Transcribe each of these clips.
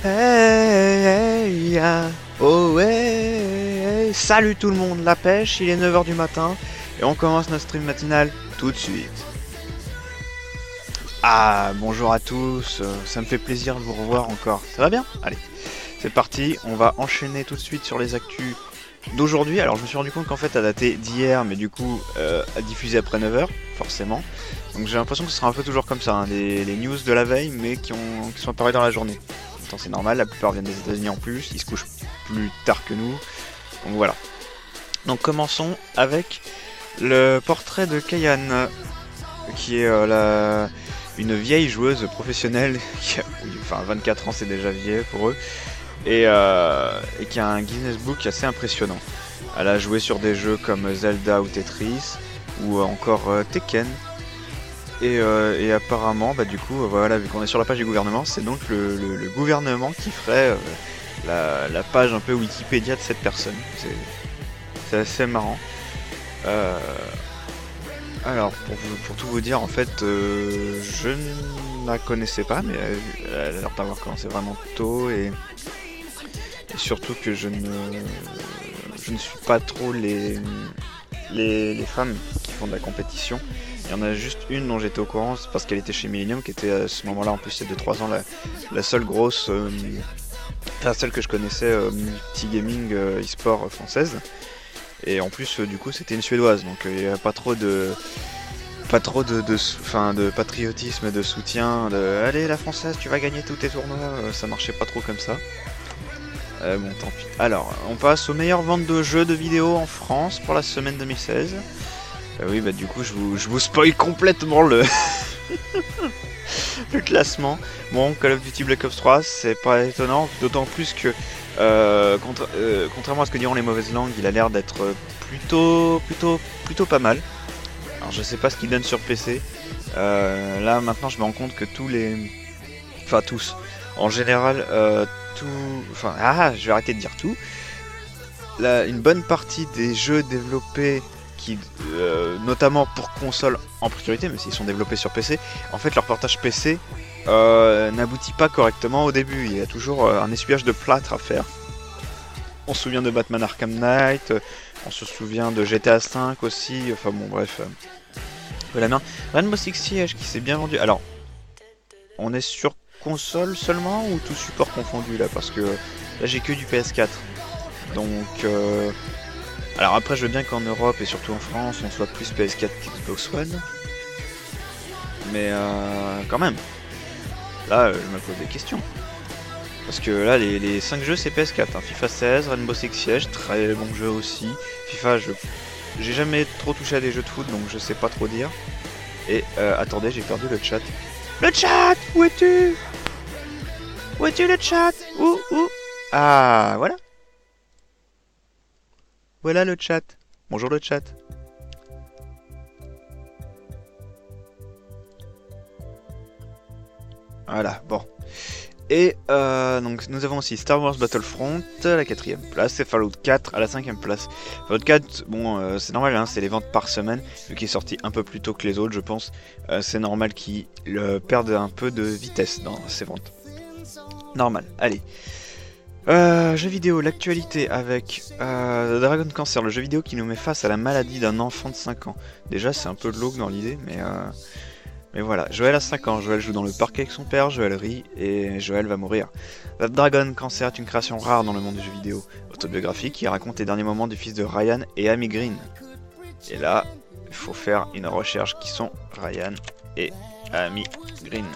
Hey, ah, oh ouais, salut tout le monde, la pêche, il est 9 h du matin et on commence notre stream matinal tout de suite. Ah, bonjour à tous, ça me fait plaisir de vous revoir encore, ça va bien? Allez, c'est parti, on va enchaîner tout de suite sur les actus d'aujourd'hui. Alors je me suis rendu compte qu'en fait à dater d'hier, mais du coup à diffuser après 9 h, forcément. Donc j'ai l'impression que ce sera un peu toujours comme ça, hein, les news de la veille, mais qui sont apparues dans la journée. C'est normal, la plupart viennent des États-Unis en plus, ils se couchent plus tard que nous. Donc voilà. Donc commençons avec le portrait de Kayane, qui est une vieille joueuse professionnelle, enfin 24 ans c'est déjà vieille pour eux, et qui a un Guinness Book assez impressionnant. Elle a joué sur des jeux comme Zelda ou Tetris, ou encore Tekken. Et apparemment, bah du coup, voilà, vu qu'on est sur la page du gouvernement, c'est donc le gouvernement qui ferait la page un peu Wikipédia de cette personne. C'est assez marrant. Euh, alors, pour tout vous dire, en fait, je ne la connaissais pas, mais elle a l'air d'avoir commencé vraiment tôt, et surtout que je ne suis pas trop les femmes qui font de la compétition. Il y en a juste une dont j'étais au courant, c'est parce qu'elle était chez Millennium, qui était à ce moment-là, en plus il y a 2-3 ans, la seule grosse, enfin celle que je connaissais, multi-gaming e-sport française. Et en plus, du coup, c'était une suédoise, donc il n'y a pas trop de patriotisme, de soutien, allez la française, tu vas gagner tous tes tournois, ça marchait pas trop comme ça. Bon, tant pis. Alors, on passe aux meilleures ventes de jeux de vidéo en France pour la semaine 2016. Oui, bah du coup, je vous spoil complètement le classement. Bon, Call of Duty Black Ops 3, c'est pas étonnant, d'autant plus que, contrairement à ce que diront les mauvaises langues, il a l'air d'être plutôt pas mal. Alors, je sais pas ce qu'il donne sur PC. Là, maintenant, je me rends compte que tous, en général, je vais arrêter de dire tout. Une bonne partie des jeux développés qui, notamment pour console en priorité, mais s'ils sont développés sur PC, en fait leur portage PC n'aboutit pas correctement au début. Il y a toujours un essuyage de plâtre à faire. On se souvient de Batman Arkham Knight, on se souvient de GTA V aussi, enfin bon bref. La merde. Rainbow Six Siege qui s'est bien vendu. Alors, on est sur console seulement ou tout support confondu là? Parce que là j'ai que du PS4. Donc alors après je veux bien qu'en Europe et surtout en France on soit plus PS4 qu'Xbox One. Mais quand même. Là je me pose des questions. Parce que là les 5 jeux c'est PS4. Hein. FIFA 16, Rainbow Six Siege, très bon jeu aussi. FIFA j'ai jamais trop touché à des jeux de foot donc je sais pas trop dire. Et attendez, j'ai perdu le chat. Le chat, où es-tu? Où es-tu le chat? Où? Ah voilà. Voilà le chat. Bonjour le chat. Voilà, bon. Et donc nous avons aussi Star Wars Battlefront à la 4ème place et Fallout 4 à la 5ème place. Fallout 4, bon c'est normal, hein, c'est les ventes par semaine, vu qu'il est sorti un peu plus tôt que les autres je pense. C'est normal qu'il perde un peu de vitesse dans ses ventes. Normal, allez. Jeux vidéo, l'actualité avec Dragon Cancer, le jeu vidéo qui nous met face à la maladie d'un enfant de 5 ans. Déjà c'est un peu glauque dans l'idée, mais voilà. Joël a 5 ans, Joël joue dans le parc avec son père, Joël rit et Joël va mourir. Dragon Cancer est une création rare dans le monde du jeu vidéo, autobiographique qui raconte les derniers moments du fils de Ryan et Amy Green. Et là, il faut faire une recherche qui sont Ryan et Amy Green.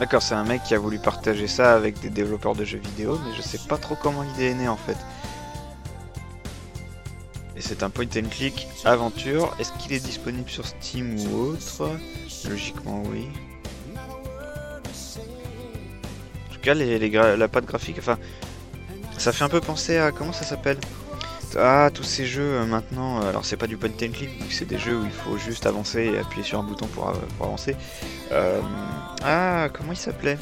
D'accord, c'est un mec qui a voulu partager ça avec des développeurs de jeux vidéo, mais je sais pas trop comment l'idée est née en fait. Et c'est un point and click aventure. Est-ce qu'il est disponible sur Steam ou autre? Logiquement oui. En tout cas, la patte graphique, enfin, ça fait un peu penser à, comment ça s'appelle? Ah, tous ces jeux maintenant, alors c'est pas du point and click, c'est des jeux où il faut juste avancer et appuyer sur un bouton pour avancer. Ah, comment il s'appelait?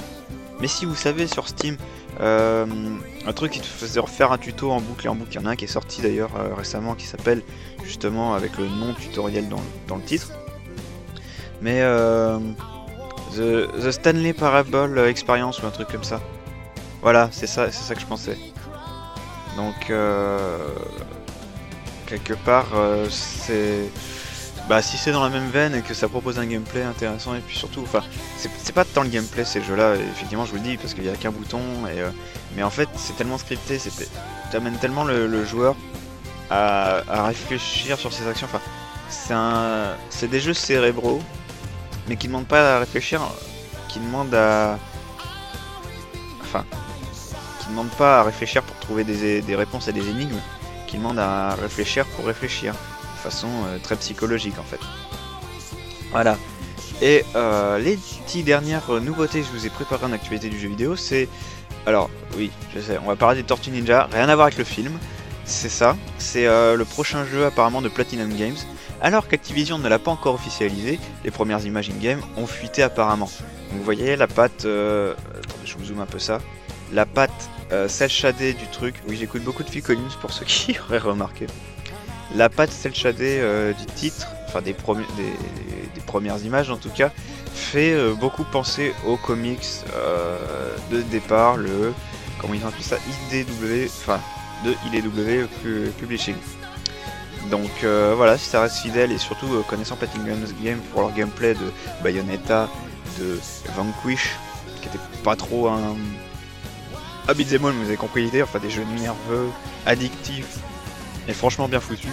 Mais si vous savez sur Steam, un truc qui te faisait refaire un tuto en boucle et en boucle, il y en a un qui est sorti d'ailleurs récemment qui s'appelle justement avec le nom tutoriel dans le titre. Mais The Stanley Parable Experience ou un truc comme ça. Voilà, c'est ça que je pensais. Donc quelque part c'est... Bah si c'est dans la même veine et que ça propose un gameplay intéressant et puis surtout, enfin c'est pas tant le gameplay ces jeux-là, effectivement je vous le dis parce qu'il y a qu'un bouton et mais en fait c'est tellement scripté, t'amènes tellement le joueur à réfléchir sur ses actions. Enfin c'est des jeux cérébraux mais qui demandent pas à réfléchir, qui demandent à qui demandent pas à réfléchir pour trouver des réponses à des énigmes, qui demandent à réfléchir pour réfléchir. Façon très psychologique en fait. Voilà. Et les 10 dernières nouveautés que je vous ai préparées en actualité du jeu vidéo, c'est... Alors, oui, je sais, on va parler des Tortues Ninja, rien à voir avec le film. C'est ça, c'est le prochain jeu apparemment de Platinum Games. Alors qu'Activision ne l'a pas encore officialisé, les premières images in-game ont fuité apparemment. Donc vous voyez la patte... Attendez, je vous zoome un peu ça. La patte cel shadée du truc. Oui, j'écoute beaucoup de Phil Collins pour ceux qui auraient remarqué. La patte cel shadée du titre, enfin des premières images en tout cas, fait beaucoup penser aux comics de départ, comment ils appellent ça, IDW, enfin de IDW Publishing. Donc voilà, si ça reste fidèle et surtout connaissant Platinum Games pour leur gameplay de Bayonetta, de Vanquish, qui était pas trop un beat'em all, mais vous avez compris l'idée, enfin des jeux nerveux, addictifs, et franchement bien foutu.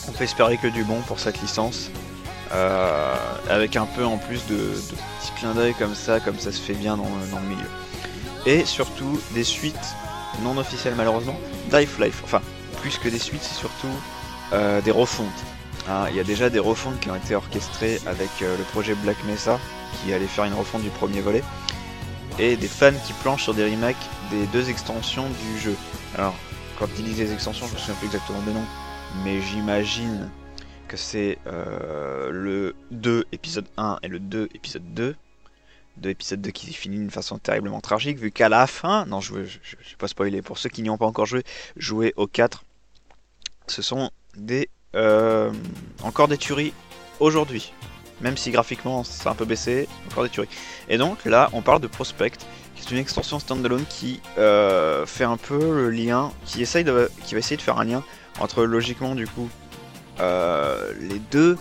On peut espérer que du bon pour cette licence, avec un peu en plus de petits clins d'œil comme ça se fait bien dans le milieu. Et surtout des suites non officielles malheureusement d'Half-Life. Enfin, plus que des suites, c'est surtout des refontes. Il y a déjà des refontes qui ont été orchestrées avec le projet Black Mesa, qui allait faire une refonte du premier volet, et des fans qui planchent sur des remakes des 2 extensions du jeu. Alors, quand ils disent des extensions, je me souviens plus exactement des noms, mais j'imagine que c'est le 2 épisode 1 et le 2 épisode 2. 2 épisode 2 qui finit d'une façon terriblement tragique, vu qu'à la fin, non je vais pas spoiler, pour ceux qui n'y ont pas encore joué au 4, ce sont des encore des tueries aujourd'hui. Même si graphiquement c'est un peu baissé, encore des tueries. Et donc là on parle de Prospect, qui est une extension standalone qui fait un peu le lien, qui va essayer de faire un lien entre logiquement du coup les deux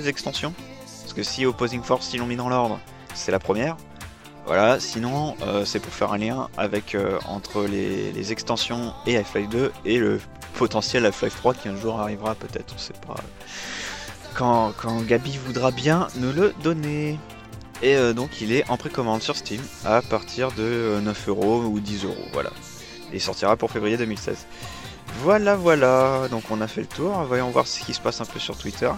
extensions. Parce que si Opposing Force ils l'ont mis dans l'ordre, c'est la première. Voilà, sinon c'est pour faire un lien avec entre les extensions et Half-Life 2 et le potentiel Half-Life 3 qui un jour arrivera peut-être, on sait pas. Quand Gabi voudra bien nous le donner. Et donc il est en précommande sur Steam à partir de 9€ ou 10€, voilà. Et il sortira pour février 2016. Voilà, donc on a fait le tour, voyons voir ce qui se passe un peu sur Twitter.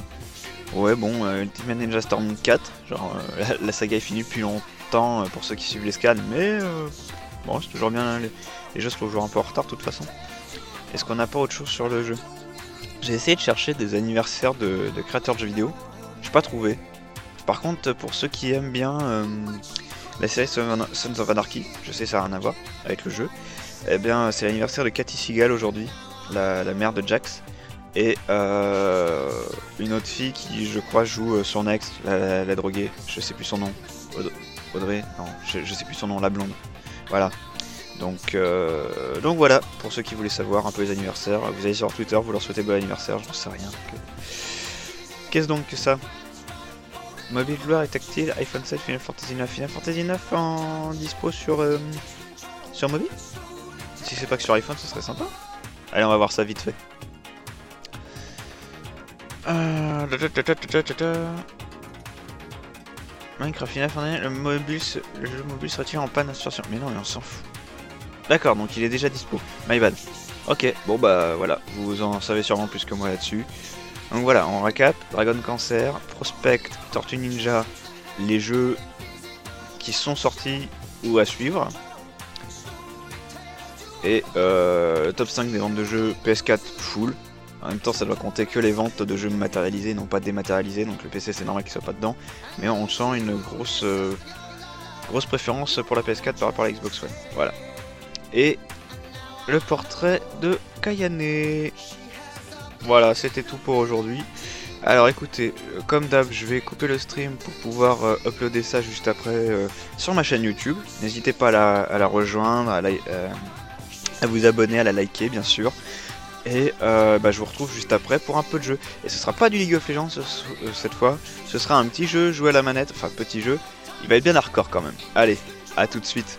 Ouais bon, Ultimate Ninja Storm 4, genre la saga est finie depuis longtemps pour ceux qui suivent les scans, mais bon c'est toujours bien, les jeux sont toujours un peu en retard de toute façon. Est-ce qu'on n'a pas autre chose sur le jeu? J'ai essayé de chercher des anniversaires de créateurs de jeux vidéo, j'ai pas trouvé. Par contre pour ceux qui aiment bien la série Sons of Anarchy, je sais ça n'a rien à voir avec le jeu, eh bien c'est l'anniversaire de Cathy Seagal aujourd'hui, la mère de Jax. Et une autre fille qui je crois joue son ex, la droguée, je sais plus son nom, Audrey, non, je sais plus son nom, la blonde. Voilà. Donc voilà, pour ceux qui voulaient savoir un peu les anniversaires, vous allez sur Twitter, vous leur souhaitez bon anniversaire, j'en sais rien. Qu'est-ce donc que ça? Mobile Gloire et tactile, iPhone 7, Final Fantasy 9 en dispo sur mobile? Si c'est pas que sur iPhone, ce serait sympa. Allez, on va voir ça vite fait. Minecraft Final Fantasy, le jeu mobile se retire en panne association. Mais non, mais on s'en fout. D'accord, donc il est déjà dispo. My bad. Ok, bon bah voilà, vous en savez sûrement plus que moi là-dessus. Donc voilà, on récap, Dragon Cancer, Prospect, Tortue Ninja, les jeux qui sont sortis ou à suivre. Et top 5 des ventes de jeux PS4 full. En même temps, ça doit compter que les ventes de jeux matérialisés, non pas dématérialisés, donc le PC c'est normal qu'il soit pas dedans. Mais on sent une grosse préférence pour la PS4 par rapport à la Xbox One. Voilà. Et le portrait de Kayane. Voilà, c'était tout pour aujourd'hui. Alors écoutez, comme d'hab, je vais couper le stream pour pouvoir uploader ça juste après sur ma chaîne YouTube. N'hésitez pas à la rejoindre, à vous abonner, à la liker bien sûr. Et je vous retrouve juste après pour un peu de jeu. Et ce sera pas du League of Legends cette fois, ce sera un petit jeu joué à la manette, enfin petit jeu. Il va être bien hardcore quand même. Allez, à tout de suite.